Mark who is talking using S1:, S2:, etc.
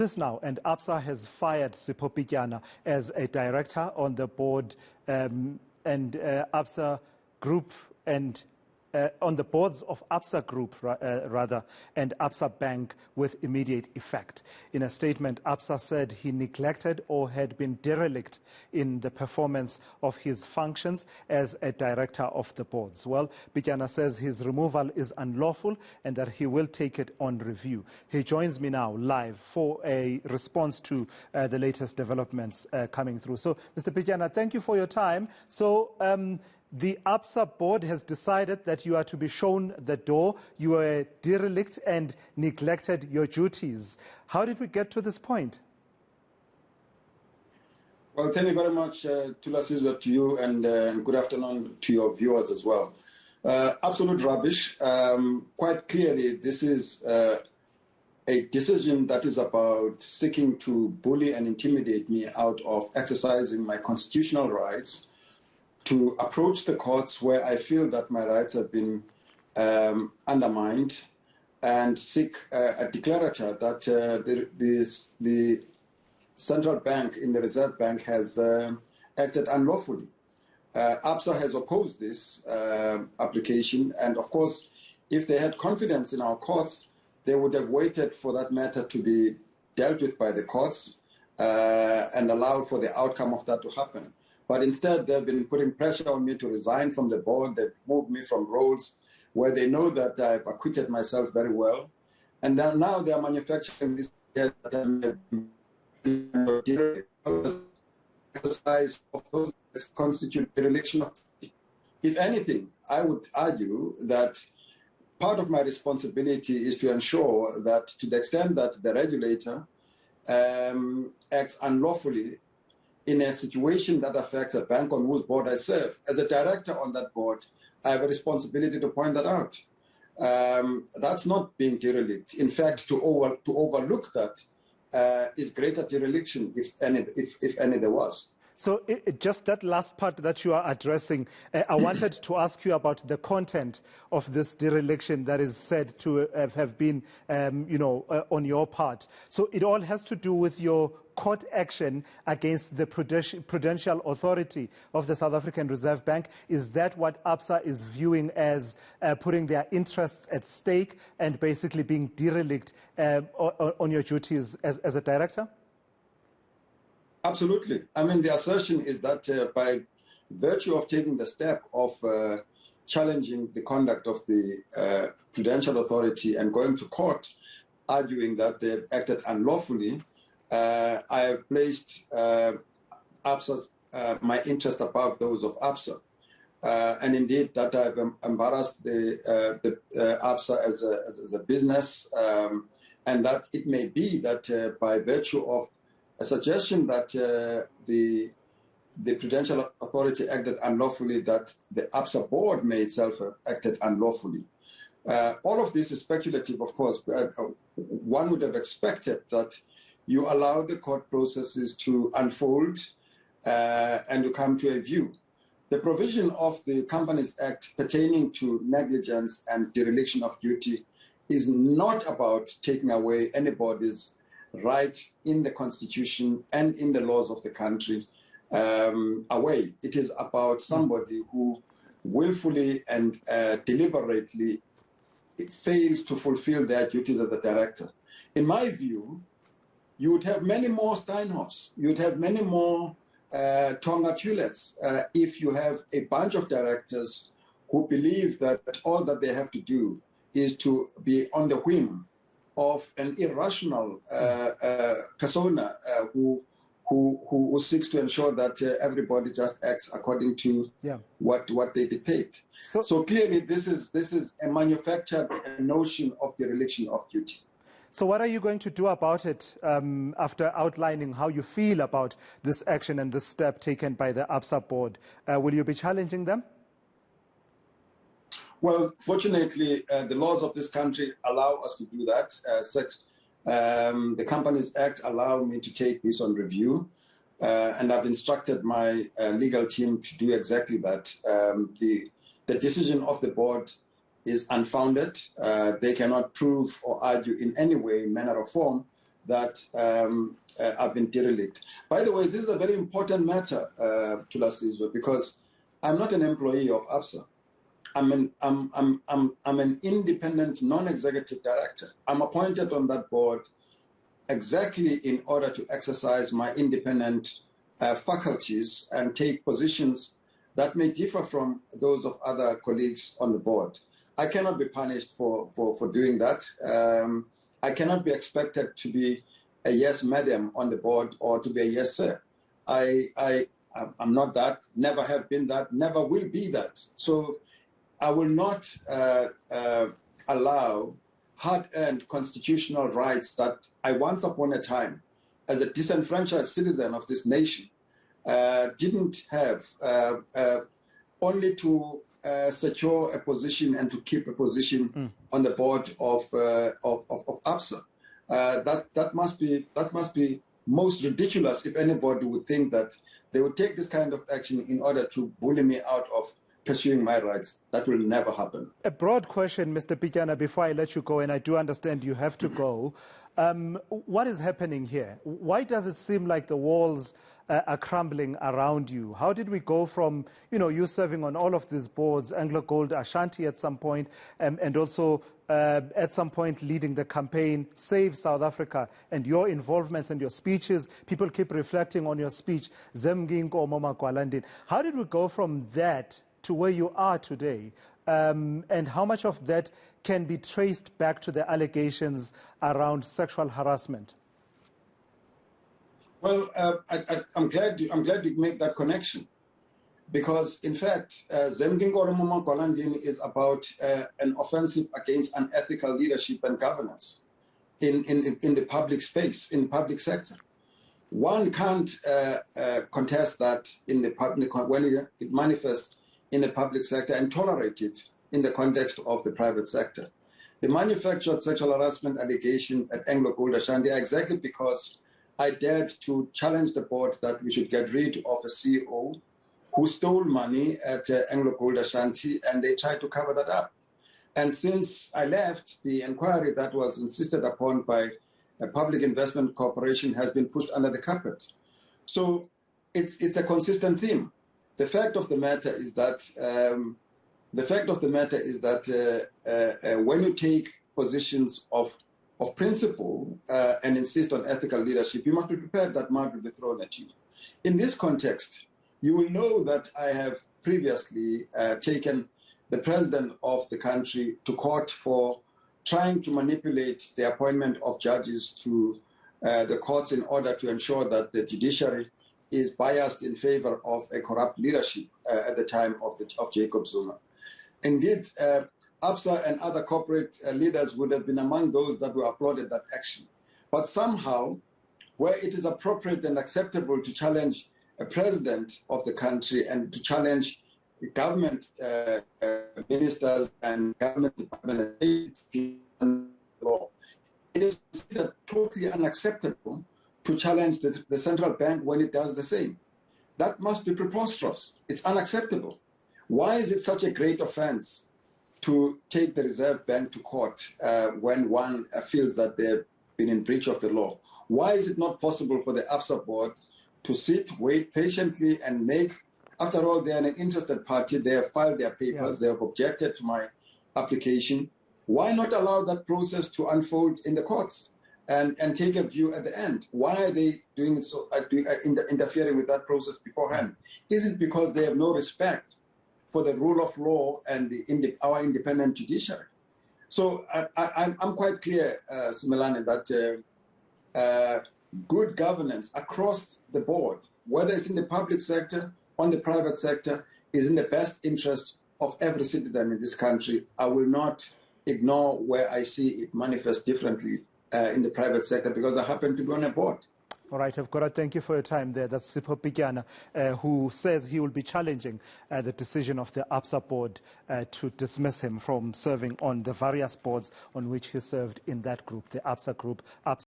S1: This now, and Absa has fired Sipho Pityana as a director on the board and Absa Group and on the boards of Absa Group, and Absa Bank with immediate effect. In a statement, Absa said he neglected or had been derelict in the performance of his functions as a director of the boards. Well, Pityana says his removal is unlawful and that he will take it on review. He joins me now live for a response to the latest developments coming through. So, Mr. Pityana, thank you for your time. So, the Absa board has decided that you are to be shown the door. You were derelict and neglected your duties. How did we get to this point?
S2: Well, thank you very much, Tula Sizwe, to you, and good afternoon to your viewers as well. Absolute rubbish. Quite clearly, this is a decision that is about seeking to bully and intimidate me out of exercising my constitutional rights to approach the courts where I feel that my rights have been undermined and seek a declarature that the central bank in the Reserve Bank has acted unlawfully. Absa has opposed this application, and of course, if they had confidence in our courts, they would have waited for that matter to be dealt with by the courts and allowed for the outcome of that to happen. But instead, they've been putting pressure on me to resign from the board. They've moved me from roles where they know that I've acquitted myself very well. And then now they are manufacturing this exercise of those that constitute the election of. If anything, I would argue that part of my responsibility is to ensure that to the extent that the regulator acts unlawfully in a situation that affects a bank on whose board I serve. As a director on that board, I have a responsibility to point that out. That's not being derelict. In fact, to overlook that is greater dereliction, if any there was.
S1: So just that last part that you are addressing, I wanted to ask you about the content of this dereliction that is said to have been, on your part. So it all has to do with your court action against the Prudential Authority of the South African Reserve Bank. Is that what Absa is viewing as putting their interests at stake and basically being derelict on your duties as a director?
S2: Absolutely. I mean, the assertion is that by virtue of taking the step of challenging the conduct of the Prudential Authority and going to court, arguing that they've acted unlawfully, I have placed Absa's, my interest above those of Absa. And indeed, that I've embarrassed the Absa as a business, and that it may be that by virtue of a suggestion that the Prudential Authority acted unlawfully, that the Absa board may itself have acted unlawfully. All of this is speculative, of course. One would have expected that you allow the court processes to unfold and to come to a view. The provision of the Companies Act pertaining to negligence and dereliction of duty is not about taking away anybody's right in the Constitution and in the laws of the country away. It is about somebody who willfully and deliberately fails to fulfill their duties as a director. In my view, you would have many more Steinhoffs, you would have many more Tonga Tulets if you have a bunch of directors who believe that all that they have to do is to be on the whim of an irrational persona who seeks to ensure that everybody just acts according to what they depict. So clearly, this is a manufactured notion of dereliction of duty.
S1: So what are you going to do about it after outlining how you feel about this action and this step taken by the Absa board? Will you be challenging them?
S2: Well, fortunately, the laws of this country allow us to do that. The Companies Act allow me to take this on review, and I've instructed my legal team to do exactly that. The decision of the board is unfounded. They cannot prove or argue in any way, manner or form that have been derelict. By the way, this is a very important matter, Thulasizwe, because I'm not an employee of Absa. I'm an independent, non-executive director. I'm appointed on that board exactly in order to exercise my independent faculties and take positions that may differ from those of other colleagues on the board. I cannot be punished for doing that. I cannot be expected to be a yes madam on the board or to be a yes sir. I'm not that, never have been that, never will be that. So I will not allow hard-earned constitutional rights that I once upon a time, as a disenfranchised citizen of this nation, didn't have, only to secure a position and to keep a position on the board of Absa. That must be most ridiculous if anybody would think that they would take this kind of action in order to bully me out of pursuing my rights. That will never happen.
S1: A broad question, Mr. Pityana, before I let you go, and I do understand you have to go. What is happening here? Why does it seem like the walls are crumbling around you? How did we go from, you serving on all of these boards, Anglo Gold, Ashanti at some point, and also at some point leading the campaign, Save South Africa, and your involvements and your speeches? People keep reflecting on your speech, Zemginko Moma Kwalandin. How did we go from that to where you are today? And how much of that can be traced back to the allegations around sexual harassment?
S2: Well, I'm glad you make that connection, because in fact, Zemgingo Moma Kwalandin is about an offensive against unethical leadership and governance in the public space, in the public sector. One can't contest that in the public when it manifests in the public sector and tolerate it in the context of the private sector. The manufactured sexual harassment allegations at Anglo Gold Ashanti are exactly because I dared to challenge the board that we should get rid of a CEO who stole money at Anglo Gold Ashanti, and they tried to cover that up. And since I left, the inquiry that was insisted upon by a public investment corporation has been pushed under the carpet. So it's a consistent theme. The fact of the matter is that when you take positions of principle and insist on ethical leadership, you must be prepared that mud will be thrown at you. In this context, you will know that I have previously taken the president of the country to court for trying to manipulate the appointment of judges to the courts in order to ensure that the judiciary is biased in favor of a corrupt leadership at the time of Jacob Zuma. Indeed, Absa and other corporate leaders would have been among those that were applauded that action. But somehow, where it is appropriate and acceptable to challenge a president of the country and to challenge government ministers and government departments, it is considered totally unacceptable to challenge the central bank when it does the same. That must be preposterous. It's unacceptable. Why is it such a great offense to take the Reserve Bank to court when one feels that they've been in breach of the law? Why is it not possible for the Absa board to sit, wait patiently and make, after all, they're an interested party, they have filed their papers, they have objected to my application. Why not allow that process to unfold in the courts and take a view at the end? Why are they doing it so, interfering with that process beforehand? Is it because they have no respect for the rule of law and our independent judiciary? So I'm quite clear, Simelane, that good governance across the board, whether it's in the public sector, on the private sector, is in the best interest of every citizen in this country. I will not ignore where I see it manifest differently in the private sector because I happen to be on a board.
S1: All right, I've got to thank you for your time there. That's Sipho Pityana, who says he will be challenging the decision of the Absa board to dismiss him from serving on the various boards on which he served in that group, the Absa group.